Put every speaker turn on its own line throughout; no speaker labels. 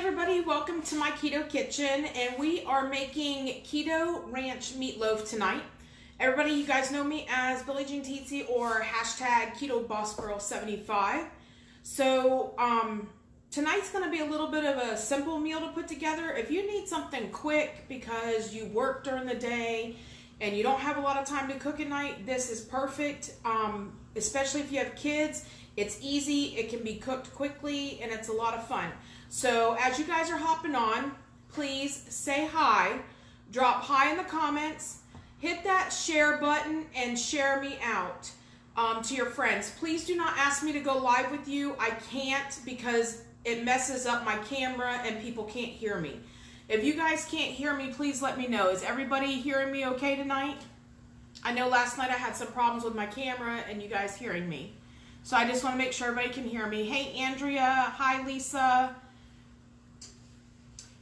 everybody, welcome to my keto kitchen, and we are making keto ranch meatloaf tonight. Everybody, you guys know me as Billie Jean Teetsy or hashtag Keto Boss Girl 75. So tonight's going to be a little bit of a simple meal to put together. If you need something quick because you work during the day and you don't have a lot of time to cook at night, this is perfect. Especially if you have kids, it's easy, it can be cooked quickly, and it's a lot of fun. So as you guys are hopping on, please say hi, drop hi in the comments, hit that share button, and share me out to your friends. Please do not ask me to go live with you. I can't because it messes up my camera and people can't hear me. If you guys can't hear me, please let me know. Is everybody hearing me okay tonight? I know last night I had some problems with my camera and you guys hearing me. So I just want to make sure everybody can hear me. Hey, Andrea. Hi, Lisa.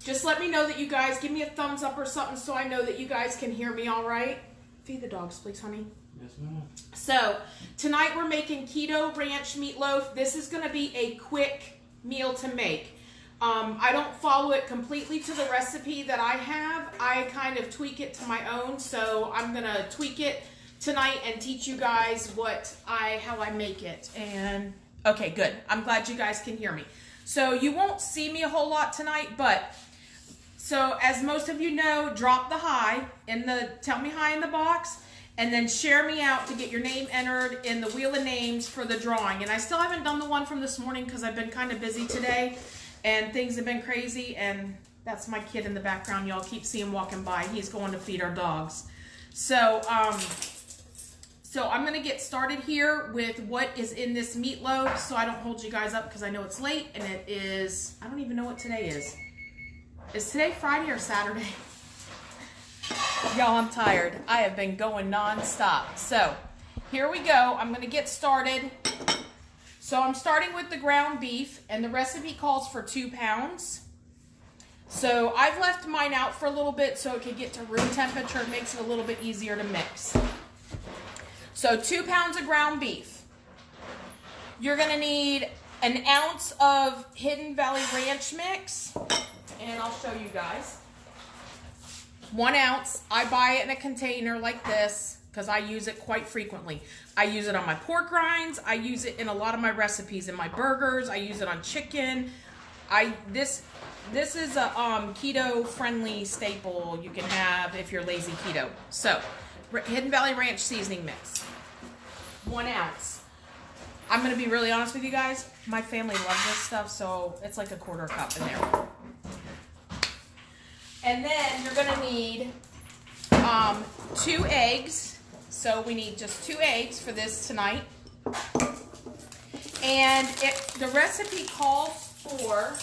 Just let me know that you guys, give me a thumbs up or something so I know that you guys can hear me all right. Feed the dogs, please, honey.
Yes, ma'am.
So, tonight we're making keto ranch meatloaf. This is going to be a quick meal to make. I don't follow it completely to the recipe that I have. I kind of tweak it to my own, so I'm going to tweak it tonight and teach you guys how I make it. And okay, good. I'm glad you guys can hear me. So, you won't see me a whole lot tonight, but so as most of you know, drop the hi tell me hi in the box, and then share me out to get your name entered in the wheel of names for the drawing. And I still haven't done the one from this morning because I've been kind of busy today and things have been crazy. And that's my kid in the background. Y'all keep seeing walking by. He's going to feed our dogs. So, so I'm going to get started here with what is in this meatloaf so I don't hold you guys up because I know it's late and it is, I don't even know what today is. Is today Friday or Saturday? Y'all, I'm tired. I have been going non-stop. So, here we go. I'm going to get started. So, I'm starting with the ground beef, and the recipe calls for 2 pounds. So, I've left mine out for a little bit so it can get to room temperature. It makes it a little bit easier to mix. So, 2 pounds of ground beef. You're going to need an ounce of Hidden Valley Ranch mix. And I'll show you guys. 1 ounce. I buy it in a container like this because I use it quite frequently. I use it on my pork rinds. I use it in a lot of my recipes, in my burgers. I use it on chicken. This is a keto-friendly staple you can have if you're lazy keto. So, Hidden Valley Ranch seasoning mix. 1 ounce. I'm going to be really honest with you guys. My family loves this stuff, so it's like a 1/4 cup in there. And then you're going to need 2 eggs. So we need just 2 eggs for this tonight. And the recipe calls for...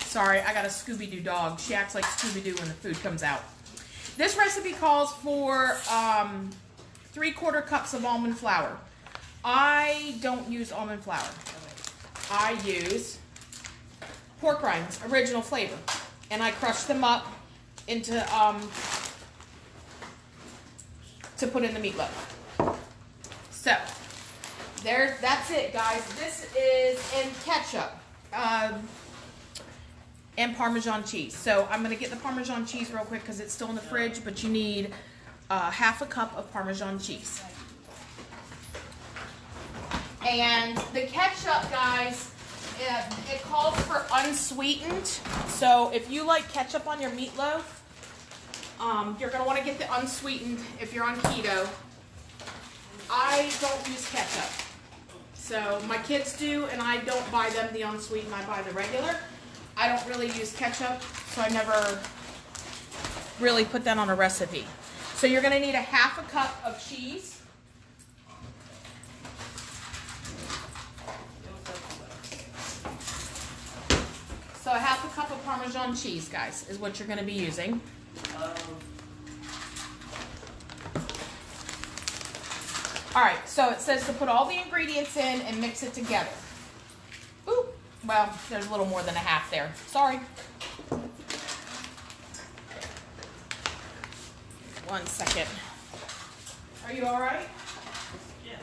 Sorry, I got a Scooby-Doo dog. She acts like Scooby-Doo when the food comes out. This recipe calls for 3/4 cups of almond flour. I don't use almond flour. I use pork rinds, original flavor, and I crush them up into to put in the meatloaf. So that's it, guys. This is in ketchup and Parmesan cheese. So I'm gonna get the Parmesan cheese real quick because it's still in the fridge, but you need 1/2 cup of Parmesan cheese. And the ketchup, guys, it calls for unsweetened. So if you like ketchup on your meatloaf, you're going to want to get the unsweetened if you're on keto. I don't use ketchup. So my kids do, and I don't buy them the unsweetened. I buy the regular. I don't really use ketchup, so I never really put that on a recipe. So you're going to need 1/2 cup of cheese. So 1/2 cup of Parmesan cheese, guys, is what you're going to be using. All right, so it says to put all the ingredients in and mix it together. Ooh, well, there's a little more than 1/2 there. Sorry. 1 second. Are you all right?
Yeah.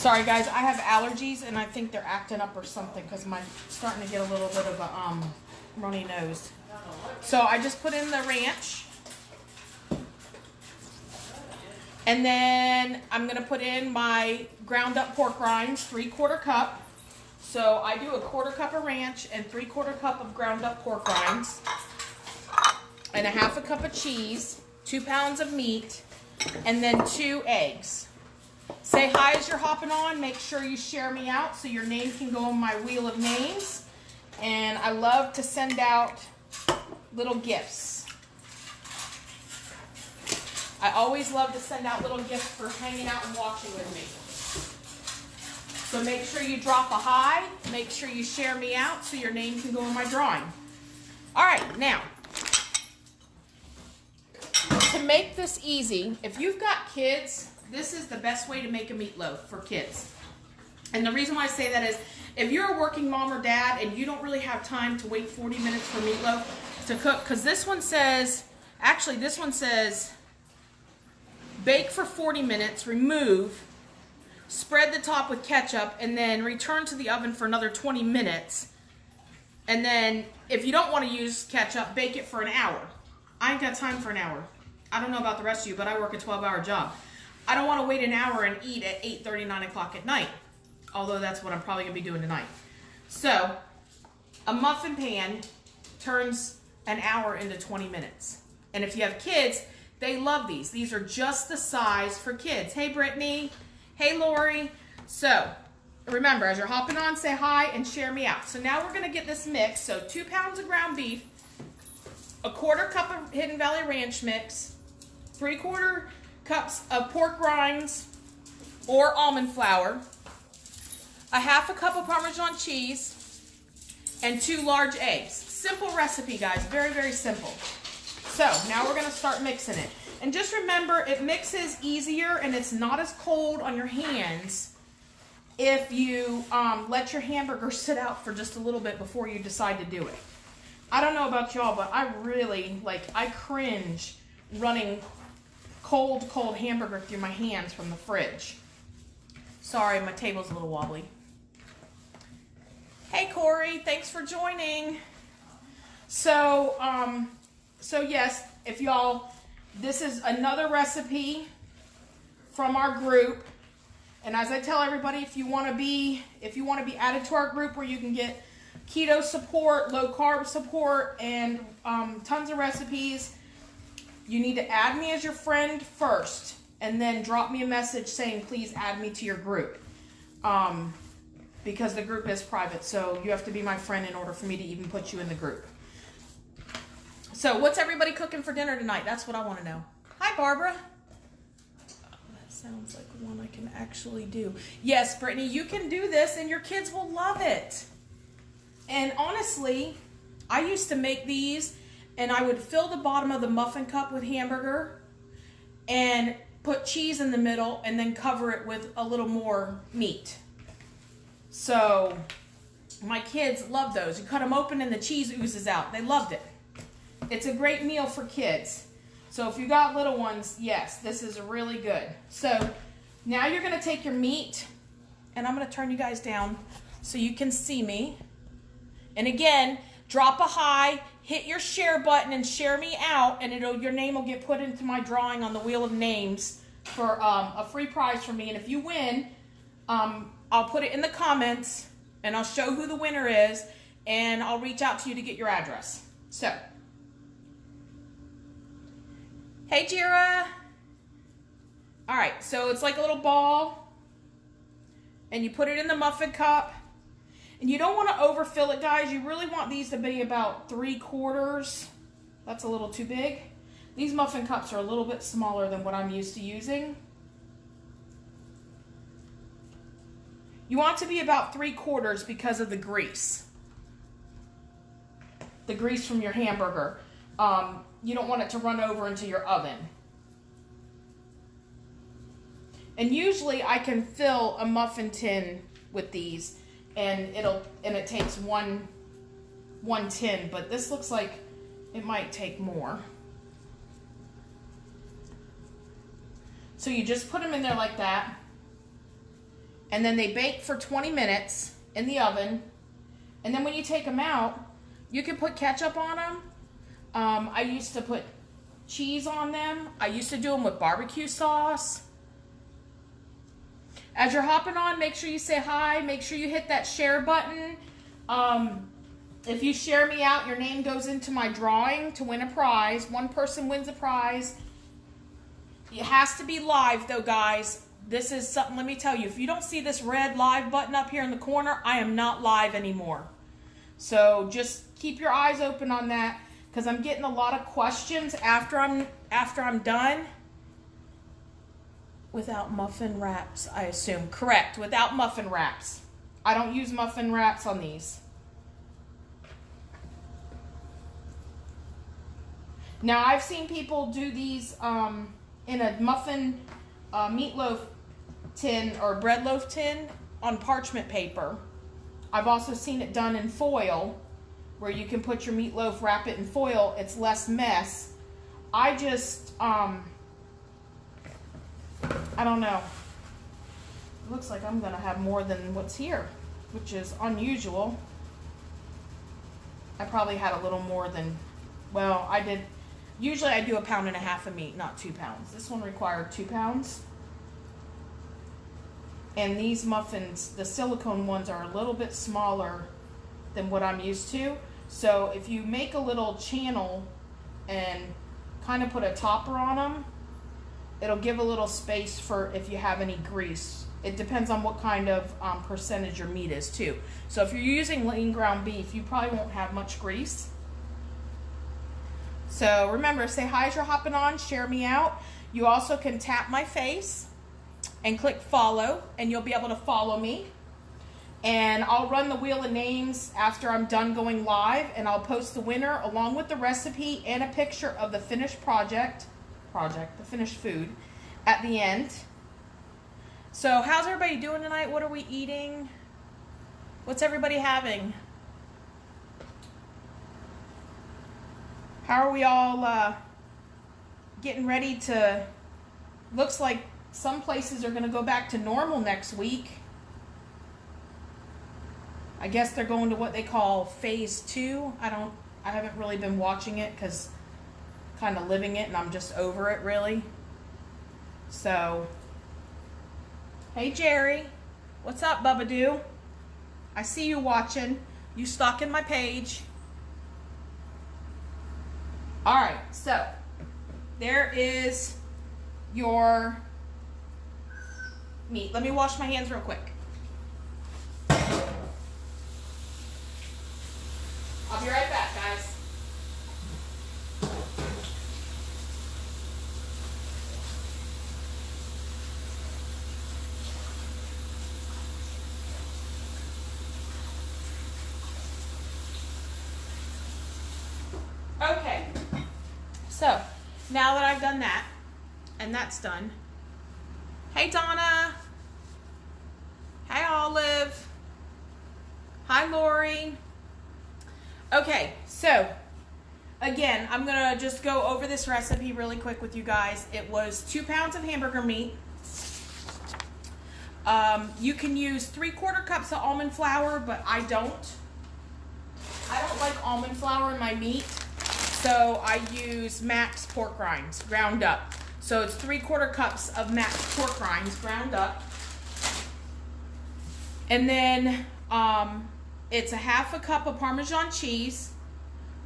Sorry guys, I have allergies and I think they're acting up or something because I'm starting to get a little bit of a runny nose. So I just put in the ranch. And then I'm going to put in my ground up pork rinds, 3/4 cup. So I do 1/4 cup of ranch and 3/4 cup of ground up pork rinds. And 1/2 cup of cheese, 2 pounds of meat, and then 2 eggs. Say hi as you're hopping on. Make sure you share me out so your name can go on my wheel of names. And I love to send out little gifts. I always love to send out little gifts for hanging out and watching with me. So make sure you drop a hi. Make sure you share me out so your name can go in my drawing. All right, now, to make this easy, if you've got kids, this is the best way to make a meatloaf for kids. And the reason why I say that is, if you're a working mom or dad and you don't really have time to wait 40 minutes for meatloaf to cook, because this one says, actually this one says, bake for 40 minutes, remove, spread the top with ketchup, and then return to the oven for another 20 minutes. And then, if you don't want to use ketchup, bake it for an hour. I ain't got time for an hour. I don't know about the rest of you, but I work a 12-hour job. I don't want to wait an hour and eat at 8:30, 9 o'clock at night. Although that's what I'm probably going to be doing tonight. So, a muffin pan turns an hour into 20 minutes. And if you have kids, they love these. These are just the size for kids. Hey, Brittany. Hey, Lori. So, remember, as you're hopping on, say hi and share me out. So now we're going to get this mix. So 2 pounds of ground beef, 1/4 cup of Hidden Valley Ranch mix, 3/4 cups of pork rinds or almond flour, 1/2 cup of Parmesan cheese, and 2 large eggs. Simple recipe, guys. Very, very simple. So now we're going to start mixing it. And just remember, it mixes easier and it's not as cold on your hands if you let your hamburger sit out for just a little bit before you decide to do it. I don't know about y'all, but I really, I cringe running cold hamburger through my hands from the fridge. Sorry, my table's a little wobbly. Hey, Corey, thanks for joining. So yes, if y'all, this is another recipe from our group. And as I tell everybody, if you want to be added to our group where you can get keto support, low carb support, and tons of recipes, you need to add me as your friend first, and then drop me a message saying, please add me to your group. Because the group is private, so you have to be my friend in order for me to even put you in the group. So what's everybody cooking for dinner tonight? That's what I want to know. Hi, Barbara. Oh, that sounds like one I can actually do. Yes, Brittany, you can do this and your kids will love it. And honestly, I used to make these and I would fill the bottom of the muffin cup with hamburger and put cheese in the middle and then cover it with a little more meat. So my kids love those. You cut them open and the cheese oozes out. They loved it. It's a great meal for kids. So if you got little ones, yes, this is really good. So now you're going to take your meat, and I'm going to turn you guys down so you can see me. And again, drop a hi, hit your share button and share me out, and your name will get put into my drawing on the Wheel of Names for a free prize from me. And if you win, I'll put it in the comments, and I'll show who the winner is, and I'll reach out to you to get your address. So, hey, Jira. All right, so it's like a little ball, and you put it in the muffin cup, and you don't want to overfill it, guys. You really want these to be about 3/4. That's a little too big. These muffin cups are a little bit smaller than what I'm used to using. You want to be about 3/4 because of the grease. The grease from your hamburger. You don't want it to run over into your oven. And usually I can fill a muffin tin with these, and it takes one tin, but this looks like it might take more. So you just put them in there like that, and then they bake for 20 minutes in the oven. And then when you take them out, you can put ketchup on them. I used to put cheese on them. I used to do them with barbecue sauce. As you're hopping on, make sure you say hi. Make sure you hit that share button. If you share me out, your name goes into my drawing to win a prize. One person wins a prize. It has to be live though, guys. This is something, let me tell you, if you don't see this red live button up here in the corner, I am not live anymore. So just keep your eyes open on that, because I'm getting a lot of questions after I'm done. Without muffin wraps, I assume. Correct, without muffin wraps. I don't use muffin wraps on these. Now, I've seen people do these in a muffin meatloaf tin or bread loaf tin on parchment paper. I've also seen it done in foil, where you can put your meatloaf, wrap it in foil. It's less mess. I just, I don't know. It looks like I'm going to have more than what's here, which is unusual. I probably had a little more than, well, I did. Usually I do 1.5 pounds of meat, not 2 pounds. This one required 2 pounds. And these muffins, the silicone ones, are a little bit smaller than what I'm used to. So if you make a little channel and kind of put a topper on them, it'll give a little space for if you have any grease. It depends on what kind of percentage your meat is too. So if you're using lean ground beef, you probably won't have much grease. So remember, say hi as you're hopping on, share me out. You also can tap my face and click follow, and you'll be able to follow me. And I'll run the wheel of names after I'm done going live, and I'll post the winner along with the recipe and a picture of the finished the finished food at the end. So how's everybody doing tonight? What are we eating? What's everybody having? How are we all getting ready to, looks like some places are going to go back to normal next week. I guess they're going to what they call phase 2. I haven't really been watching it because kind of living it and I'm just over it really. So, hey Jerry, what's up, Bubba Doo? I see you watching. You stalking my page. All right, so there is your meat. Let me wash my hands real quick. I'll be right back, guys. Okay, so now that I've done that, and that's done. Hey Donna. Hi Olive. Hi Lori. Okay, so again, I'm gonna just go over this recipe really quick with you guys. It was 2 pounds of hamburger meat. You can use 3/4 cups of almond flour, but I don't like almond flour in my meat. So I use Max pork rinds ground up. So it's 3/4 cups of Max pork rinds ground up. And then it's a 1/2 cup of Parmesan cheese,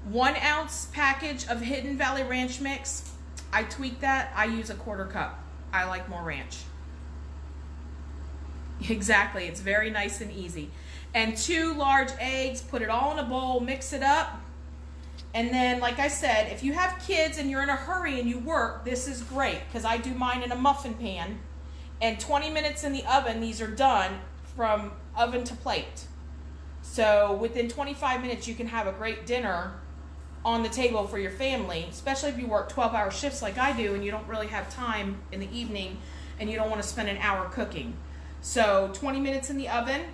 1 ounce package of Hidden Valley Ranch mix. I tweak that. I use a 1/4 cup. I like more ranch. Exactly. It's very nice and easy. And 2 large eggs. Put it all in a bowl. Mix it up. And then, like I said, if you have kids and you're in a hurry and you work, this is great because I do mine in a muffin pan. And 20 minutes in the oven, these are done from oven to plate. So within 25 minutes, you can have a great dinner on the table for your family, especially if you work 12-hour shifts like I do and you don't really have time in the evening and you don't want to spend an hour cooking. So 20 minutes in the oven,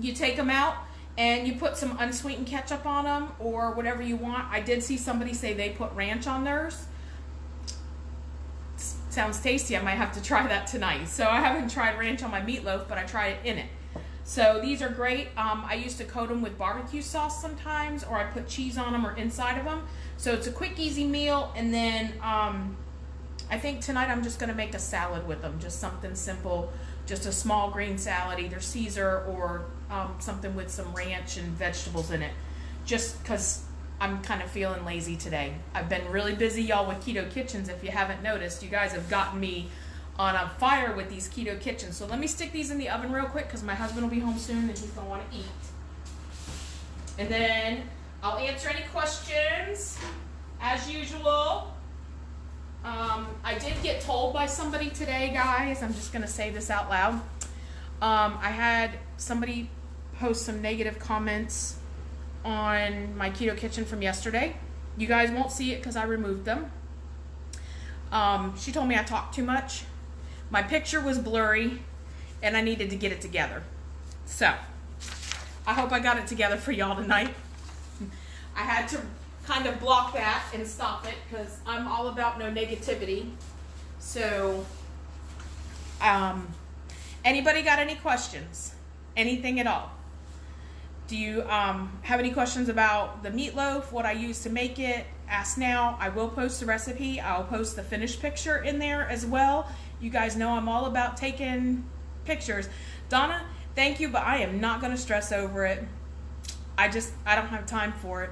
you take them out and you put some unsweetened ketchup on them or whatever you want. I did see somebody say they put ranch on theirs. Sounds tasty. I might have to try that tonight. So I haven't tried ranch on my meatloaf, but I tried it in it. So these are great. I used to coat them with barbecue sauce sometimes, or I put cheese on them or inside of them. So it's a quick, easy meal. And then I think tonight I'm just going to make a salad with them. Just something simple. Just a small green salad, either Caesar or something with some ranch and vegetables in it. Just because I'm kind of feeling lazy today. I've been really busy, y'all, with Keto Kitchens. If you haven't noticed, you guys have gotten me on a fire with these Keto Kitchens. So let me stick these in the oven real quick because my husband will be home soon and he's going to want to eat. And then I'll answer any questions as usual. I did get told by somebody today, guys. I'm just going to say this out loud. I had somebody post some negative comments on my Keto Kitchen from yesterday. You guys won't see it because I removed them. She told me I talked too much. My picture was blurry and I needed to get it together. So I hope I got it together for y'all tonight. I had to kind of block that and stop it because I'm all about no negativity. So anybody got any questions? Anything at all? Do you have any questions about the meatloaf, what I use to make it? Ask now. I will post the recipe. I'll post the finished picture in there as well. You guys know I'm all about taking pictures. Donna, thank you, but I am not going to stress over it. I don't have time for it.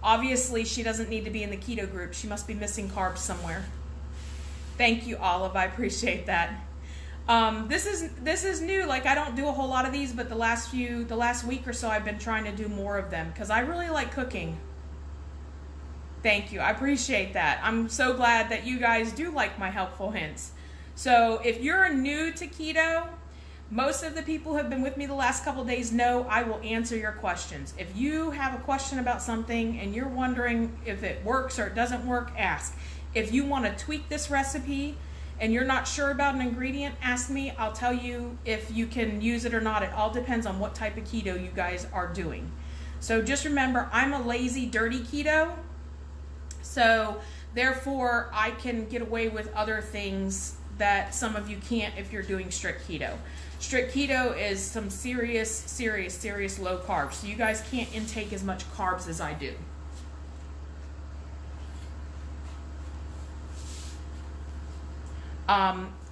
Obviously, she doesn't need to be in the keto group. She must be missing carbs somewhere. Thank you, Olive. I appreciate that. This is new. Like, I don't do a whole lot of these, but the last week or so I've been trying to do more of them because I really like cooking. Thank you. I appreciate that. I'm so glad that you guys do like my helpful hints. So if you're new to keto, most of the people who have been with me the last couple days know I will answer your questions. If you have a question about something and you're wondering if it works or it doesn't work, ask. If you want to tweak this recipe and you're not sure about an ingredient, ask me. I'll tell you if you can use it or not. It all depends on what type of keto you guys are doing. So just remember, I'm a lazy, dirty keto. So therefore, I can get away with other things that some of you can't if you're doing strict keto. Strict keto is some serious low carbs. So you guys can't intake as much carbs as I do.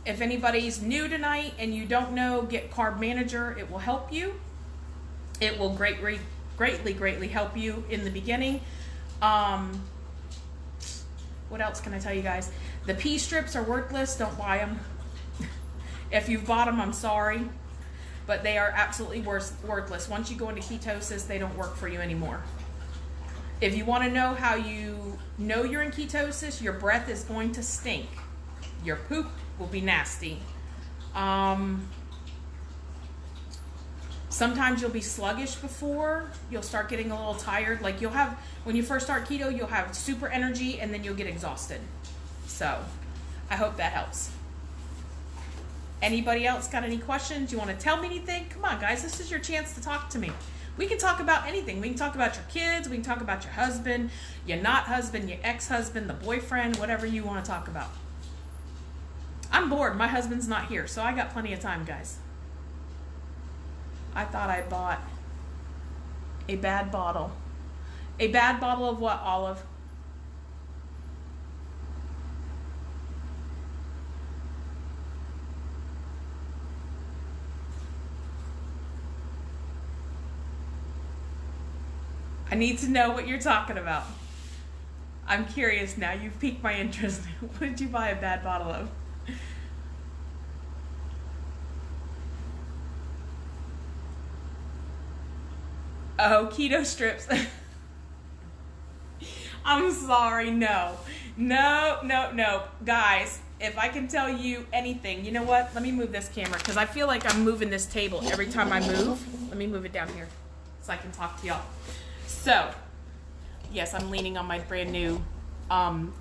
If anybody's new tonight and you don't know, get Carb Manager. It will help you. It will greatly help you in the beginning. What else can I tell you guys? The pea strips are worthless. Don't buy them. If you've bought them, I'm sorry. But they are absolutely worthless. Once you go into ketosis, they don't work for you anymore. If you want to know how you know you're in ketosis, your breath is going to stink. Your poop will be nasty. Sometimes you'll be sluggish before. You'll start getting a little tired. Like when you first start keto, you'll have super energy and then you'll get exhausted. So I hope that helps. Anybody else got any questions? You want to tell me anything? Come on, guys. This is your chance to talk to me. We can talk about anything. We can talk about your kids. We can talk about your husband, your not husband, your ex-husband, the boyfriend, whatever you want to talk about. I'm bored. My husband's not here, so I got plenty of time, guys. I thought I bought a bad bottle. A bad bottle of what, Olive? I need to know what you're talking about. I'm curious now. You've piqued my interest. What did you buy a bad bottle of? Oh, keto strips. I'm sorry. No. Guys, if I can tell you anything, you know what? Let me move this camera because I feel like I'm moving this table every time I move. Let me move it down here so I can talk to y'all. So, yes, I'm leaning on my brand new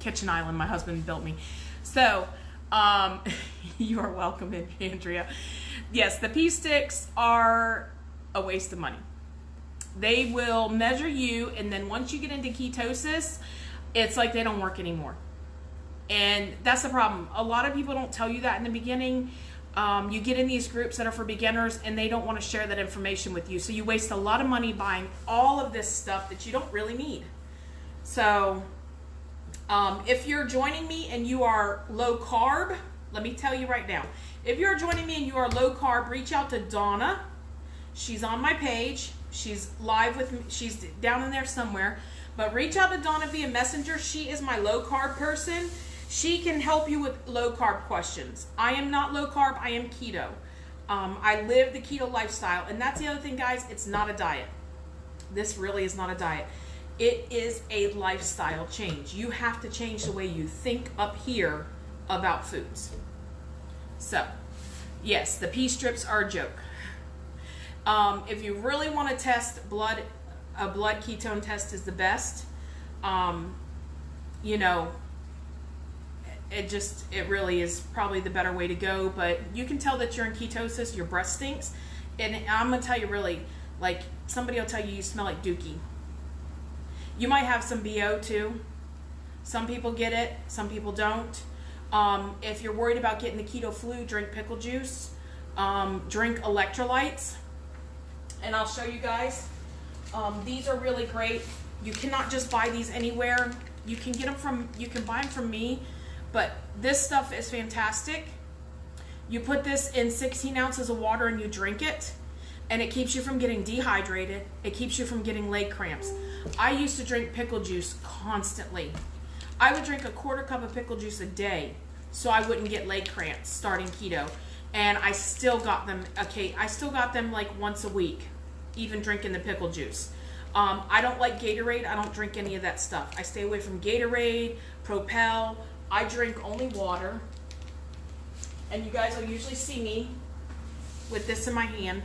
kitchen island my husband built me. So, you are welcome, Andrea. Yes, the pea sticks are a waste of money. They will measure you, and then once you get into ketosis, it's like they don't work anymore. And that's the problem. A lot of people don't tell you that in the beginning. You get in these groups that are for beginners and they don't want to share that information with you. So you waste a lot of money buying all of this stuff that you don't really need. So if you're joining me and you are low carb, let me tell you right now. If you're joining me and you are low carb, reach out to Donna. She's on my page. She's live with me. She's down in there somewhere. But reach out to Donna via Messenger. She is my low carb person. She can help you with low carb questions. I am not low carb. I am keto. I live the keto lifestyle. And that's the other thing, guys. It's not a diet. This really is not a diet. It is a lifestyle change. You have to change the way you think up here about foods. So, yes, the pea strips are a joke. If you really want to test blood, a blood ketone test is the best. You know, it really is probably the better way to go. But you can tell that you're in ketosis, your breath stinks. And I'm going to tell you really, like, somebody will tell you smell like dookie. You might have some BO too. Some people get it, some people don't. If you're worried about getting the keto flu, drink pickle juice, drink electrolytes. And I'll show you guys. These are really great. You cannot just buy these anywhere. You can get them from, you can buy them from me, but this stuff is fantastic. You put this in 16 ounces of water and you drink it, and it keeps you from getting dehydrated. It keeps you from getting leg cramps. I used to drink pickle juice constantly. I would drink a quarter cup of pickle juice a day so I wouldn't get leg cramps starting keto. And I still got them, okay, I still got them like once a week, even drinking the pickle juice. I don't like Gatorade. I don't drink any of that stuff. I stay away from Gatorade, Propel. I drink only water. And you guys will usually see me with this in my hand.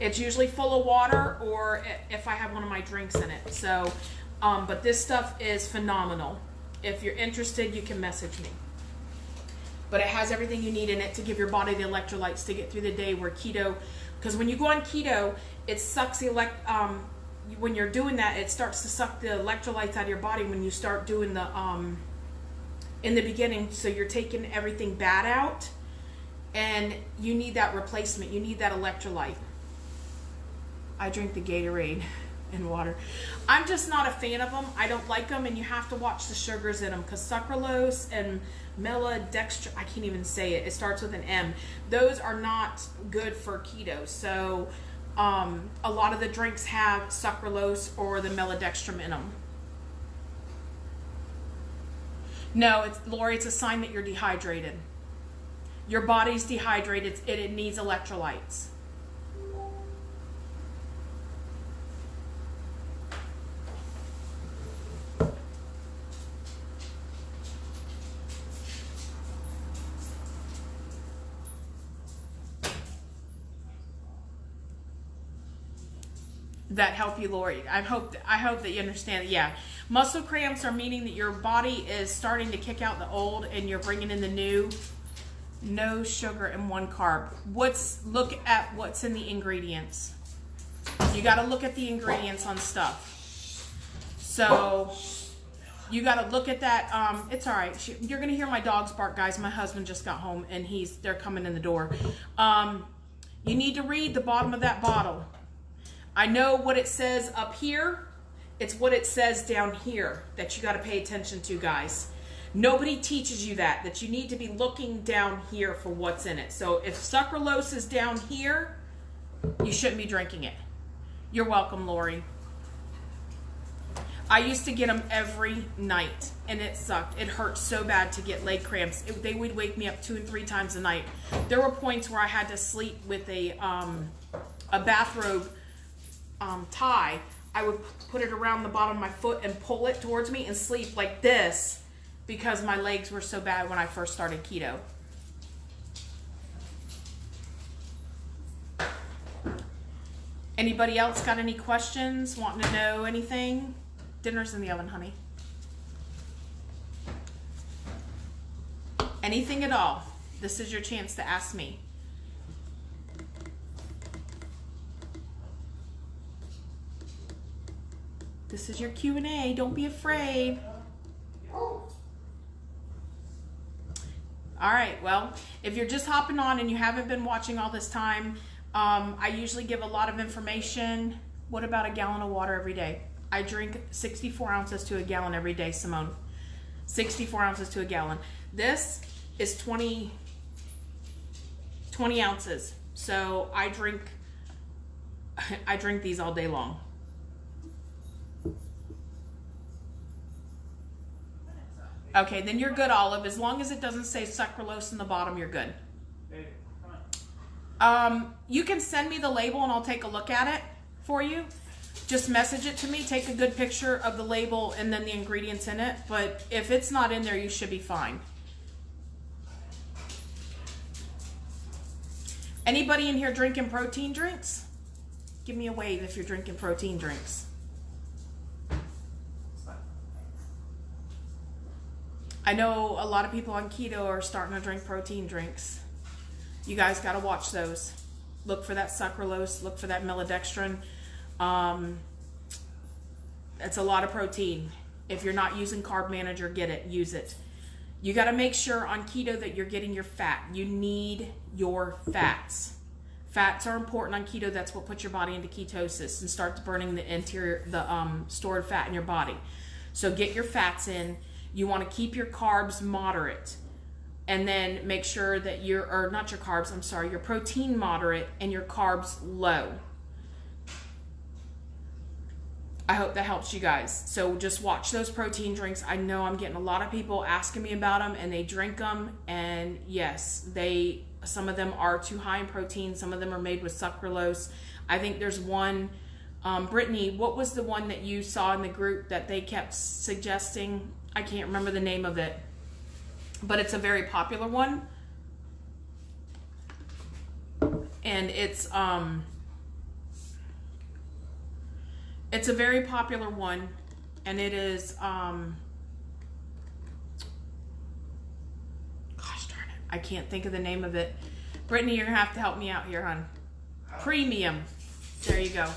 It's usually full of water, or if I have one of my drinks in it. So, but this stuff is phenomenal. If you're interested, you can message me. But it has everything you need in it to give your body the electrolytes to get through the day. Where keto, because when you go on keto, it sucks the when you're doing that, it starts to suck the electrolytes out of your body when you start doing the in the beginning. So you're taking everything bad out, and you need that replacement. You need that electrolyte. I drink the Gatorade and water. I'm just not a fan of them. I don't like them, and you have to watch the sugars in them, because sucralose and maltodextrin, I can't even say it. It starts with an M. Those are not good for keto. So a lot of the drinks have sucralose or the maltodextrin in them. No, Lori, it's a sign that you're dehydrated. Your body's dehydrated. It needs electrolytes. That help you, Lori? I hope that you understand. Yeah, muscle cramps are meaning that your body is starting to kick out the old and you're bringing in the new. No sugar and 1 carb. Look at what's in the ingredients. You got to look at the ingredients on stuff. So you got to look at that. It's all right. You're gonna hear my dogs bark, guys. My husband just got home and they're coming in the door. You need to read the bottom of that bottle. I know what it says up here. It's what it says down here that you got to pay attention to, guys. Nobody teaches you that you need to be looking down here for what's in it. So if sucralose is down here, you shouldn't be drinking it. You're welcome, Lori. I used to get them every night, and it sucked. It hurt so bad to get leg cramps. They would wake me up 2 and 3 times a night. There were points where I had to sleep with a bathrobe tie. I would put it around the bottom of my foot and pull it towards me and sleep like this because my legs were so bad when I first started keto. Anybody else got any questions? Wanting to know anything? Dinner's in the oven, honey. Anything at all? This is your chance to ask me. This is your Q&A. Don't be afraid. All right, well, if you're just hopping on and you haven't been watching all this time, I usually give a lot of information. What about a gallon of water every day? I drink 64 ounces to a gallon every day, Simone. 64 ounces to a gallon. This is 20 ounces. So I drink these all day long. Okay, then you're good, Olive. As long as it doesn't say sucralose in the bottom, you're good. You can send me the label and I'll take a look at it for you. Just message it to me. Take a good picture of the label and then the ingredients in it. But if it's not in there, you should be fine. Anybody in here drinking protein drinks? Give me a wave if you're drinking protein drinks. I know a lot of people on keto are starting to drink protein drinks. You guys got to watch those. Look for that sucralose. Look for that maltodextrin. It's a lot of protein. If you're not using Carb Manager, get it. Use it. You got to make sure on keto that you're getting your fat. You need your fats. Fats are important on keto. That's what puts your body into ketosis and starts burning the stored fat in your body. So get your fats in. You want to keep your carbs moderate, and then make sure that your protein moderate and your carbs low. I hope that helps you guys. So just watch those protein drinks. I know I'm getting a lot of people asking me about them, and they drink them, and yes, some of them are too high in protein. Some of them are made with sucralose. I think there's one, Brittany, what was the one that you saw in the group that they kept suggesting? I can't remember the name of it, but it's a very popular one. And it's a very popular one, and it is, gosh darn it, I can't think of the name of it. Brittany, you're gonna have to help me out here, hon. Premium. There you go.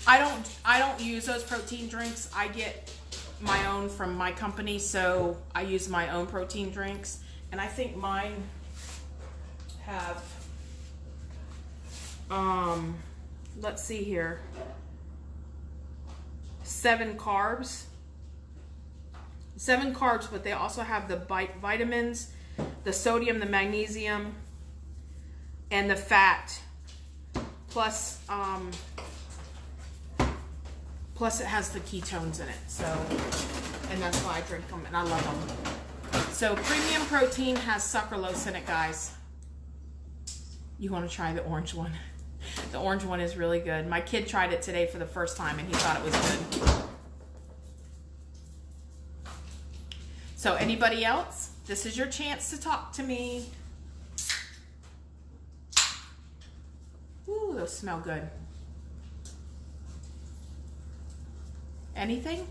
I don't use those protein drinks. I get my own from my company, so I use my own protein drinks, and I think mine have let's see here, 7 carbs, but they also have the vitamins, the sodium, the magnesium, and the fat, plus it has the ketones in it. So, and that's why I drink them, and I love them. So premium protein has sucralose in it, guys. You want to try the orange one? The orange one is really good. My kid tried it today for the first time, and he thought it was good. So anybody else? This is your chance to talk to me. Ooh, those smell good. Anything?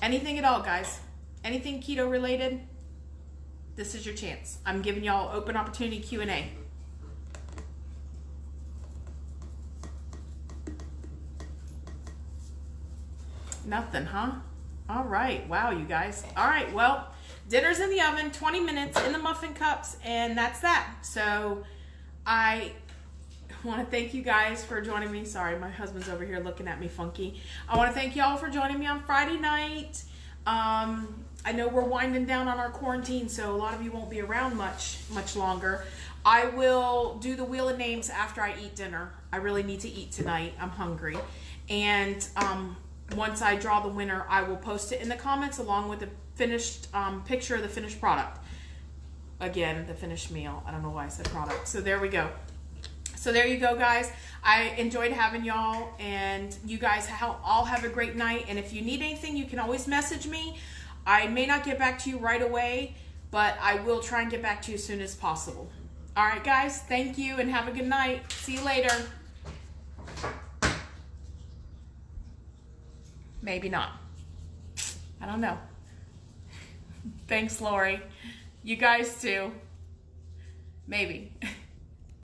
Anything at all, guys? Anything keto related? This is your chance. I'm giving y'all open opportunity Q&A. Nothing, huh? All right. Wow, you guys. All right. Well, dinner's in the oven, 20 minutes in the muffin cups, and that's that. So I want to thank you guys for joining me. Sorry, my husband's over here looking at me funky. I want to thank y'all for joining me on Friday night. I know we're winding down on our quarantine, so a lot of you won't be around much longer. I will do the Wheel of Names after I eat dinner. I really need to eat tonight. I'm hungry. And once I draw the winner, I will post it in the comments along with the finished picture of the finished product. Again, the finished meal. I don't know why I said product. So there we go. So there you go, guys. I enjoyed having y'all, and you guys all have a great night. And if you need anything, you can always message me. I may not get back to you right away, but I will try and get back to you as soon as possible. All right, guys. Thank you, and have a good night. See you later. Maybe not. I don't know. Thanks, Lori. You guys too. Maybe.